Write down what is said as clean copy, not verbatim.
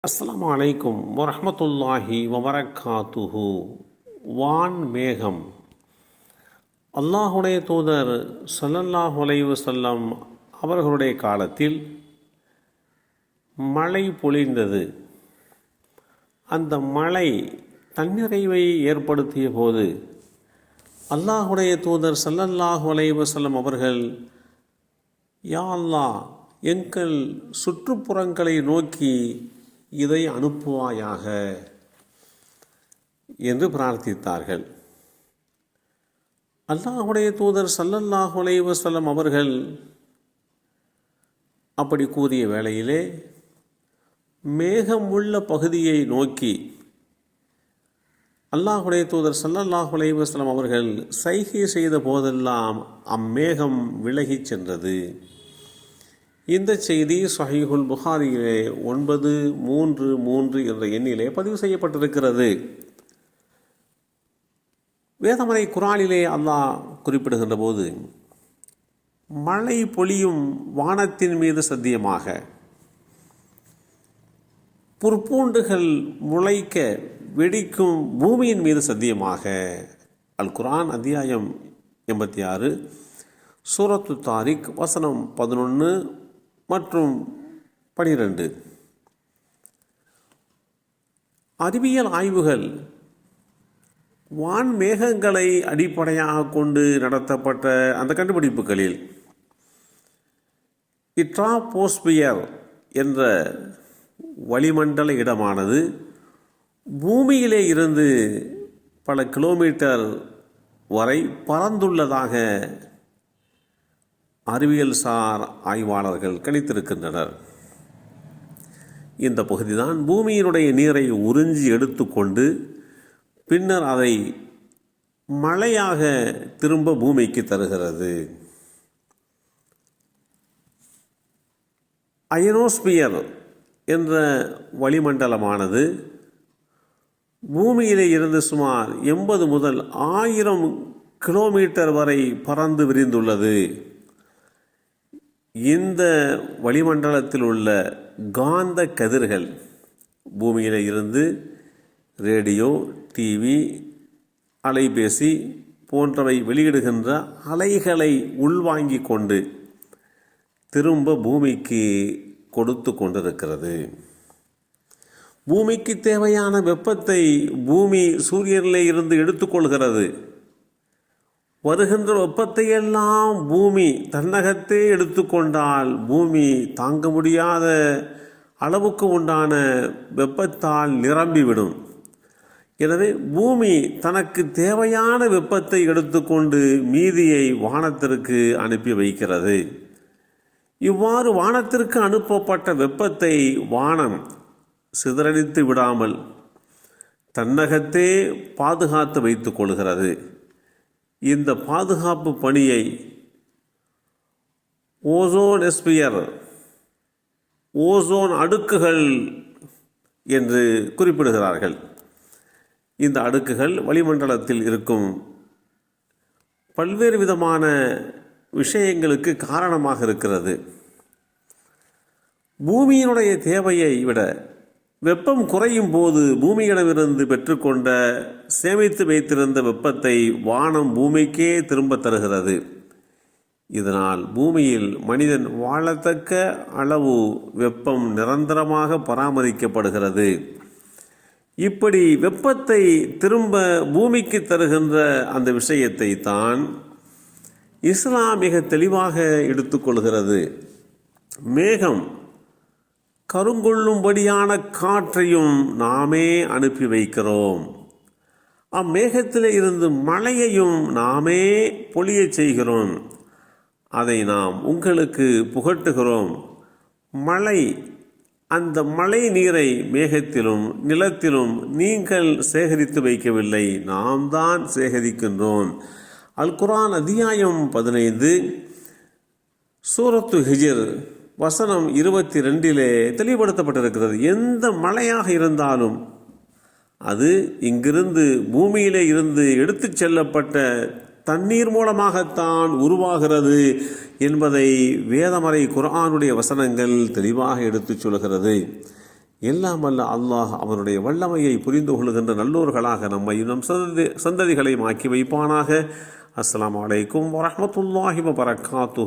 அஸ்ஸலாமு அலைக்கும் வரஹ்மத்துல்லாஹி வபரகாத்துஹு. வான் மேகம். அல்லாஹுடைய தூதர் ஸல்லல்லாஹு அலைஹி வஸல்லம் அவர்களுடைய காலத்தில் மழை பொழிந்தது. அந்த மழை தன்னிறைவை ஏற்படுத்திய போது அல்லாஹுடைய தூதர் ஸல்லல்லாஹு அலைஹி வஸல்லம் அவர்கள், யா அல்லாஹ், எங்கள் சுற்றுப்புறங்களை நோக்கி இதை அனுப்புவாயாக என்று பிரார்த்தித்தார்கள். அல்லாஹுடைய தூதர் ஸல்லல்லாஹு அலைஹி வஸல்லம் அவர்கள் அப்படி கூறிய வேளையிலே மேகம் உள்ள பகுதியை நோக்கி அல்லாஹுடைய தூதர் ஸல்லல்லாஹு அலைஹி வஸல்லம் அவர்கள் சைகை செய்த போதெல்லாம் அம்மேகம் விலகிச் சென்றது. இந்த செய்தி ஸஹீஹுல் புகாரியிலே 933 என்ற எண்ணிலே பதிவு செய்யப்பட்டிருக்கிறது. வேதமறை குர்ஆனிலே அல்லாஹ் குறிப்பிடுகின்ற போது, மழை பொழியும் வானத்தின் மீது சத்தியமாக, புற்பூண்டுகள் முளைக்க வெடிக்கும் பூமியின் மீது சத்தியமாக. அல் குர்ஆன் அத்தியாயம் 86 சூரத்து தாரிக் வசனம் 11 மற்றும் 12. அறிவியல் ஆய்வுகள் வான் மேகங்களை அடிப்படையாக கொண்டு நடத்தப்பட்ட அந்த கண்டுபிடிப்புகளில் இட்ராபோஸ்பியர் என்ற வளிமண்டல இடமானது பூமியிலே இருந்து பல கிலோமீட்டர் வரை பறந்துள்ளதாக அறிவியல் சார் ஆய்வாளர்கள் கணித்திருக்கின்றனர். இந்த பகுதிதான் பூமியினுடைய நீரை உறிஞ்சி எடுத்துக்கொண்டு பின்னர் அதை மழையாக திரும்ப பூமிக்கு தருகிறது. அயனோஸ்பியர் என்ற வளிமண்டலமானது பூமியிலே இருந்து சுமார் 80 முதல் 1000 கிலோமீட்டர் வரை பறந்து விரிந்துள்ளது. இந்த வளிமண்டலத்தில் உள்ள காந்த கதிர்கள் பூமியில் இருந்து ரேடியோ, டிவி, அலைபேசி போன்றவை வெளியிடுகின்ற அலைகளை உள்வாங்கிக் கொண்டு திரும்ப பூமிக்கு கொடுத்து கொண்டிருக்கிறது. பூமிக்கு தேவையான வெப்பத்தை பூமி சூரியனிலே இருந்து எடுத்துக்கொள்கிறது. வருகின்ற வெப்பத்தையெல்லாம் பூமி தன்னகத்தே எடுத்துக்கொண்டால் பூமி தாங்க முடியாத அளவுக்கு உண்டான வெப்பத்தால் நிரம்பிவிடும். எனவே பூமி தனக்கு தேவையான வெப்பத்தை எடுத்துக்கொண்டு மீதியை வானத்திற்கு அனுப்பி வைக்கிறது. இவ்வாறு வானத்திற்கு அனுப்பப்பட்ட வெப்பத்தை வானம் சிதறடித்து விடாமல் தன்னகத்தே பாதுகாத்து வைத்துக் கொள்கிறது. இந்த பாதுகாப்பு பணியை ஓசோனோஸ்பியர், ஓசோன் அடுக்குகள் என்று குறிப்பிடுகிறார்கள். இந்த அடுக்குகள் வளிமண்டலத்தில் இருக்கும் பல்வேறு விதமான விஷயங்களுக்கு காரணமாக இருக்கிறது. பூமியினுடைய தேவையை விட வெப்பம் குறையும் போது பூமியிடமிருந்து பெற்றுக்கொண்ட சேமித்து வைத்திருந்த வெப்பத்தை வானம் பூமிக்கே திரும்ப தருகிறது. இதனால் பூமியில் மனிதன் வாழத்தக்க அளவு வெப்பம் நிரந்தரமாக பராமரிக்கப்படுகிறது. இப்படி வெப்பத்தை திரும்ப பூமிக்கு தருகின்ற அந்த விஷயத்தை தான் இஸ்லாம் மிக தெளிவாக எடுத்துக்கொள்கிறது. மேகம் கருங்கொள்ளும்படியான காற்றையும் நாமே அனுப்பி வைக்கிறோம். அம்மேகத்திலே இருந்து மழையையும் நாமே பொழியச் செய்கிறோம். அதை நாம் உங்களுக்கு புகட்டுகிறோம். மழை, அந்த மழை நீரை மேகத்திலும் நிலத்திலும் நீங்கள் சேகரித்து வைக்கவில்லை, நாம் தான் சேகரிக்கின்றோம். அல் குர்ஆன் அத்தியாயம் 15 சூரத்து ஹிஜ்ர் வசனம் 22 தெளிவுபடுத்தப்பட்டிருக்கிறது. எந்த மழையாக இருந்தாலும் அது இங்கிருந்து பூமியிலே இருந்து எடுத்து செல்லப்பட்ட தண்ணீர் மூலமாகத்தான் உருவாகிறது என்பதை வேதமறை குர்ஆனுடைய வசனங்கள் தெளிவாக எடுத்துச் சொல்கிறது. எல்லாம் வல்ல அல்லாஹ் அவனுடைய வல்லமையை புரிந்து கொள்கின்ற நல்லோர்களாக நம்மையும் நம் சந்ததிகளையும் ஆக்கி வைப்பானாக. அஸ்ஸலாமு அலைக்கும் வரஹ்மத்துல்லாஹி வபரகாத்துஹு.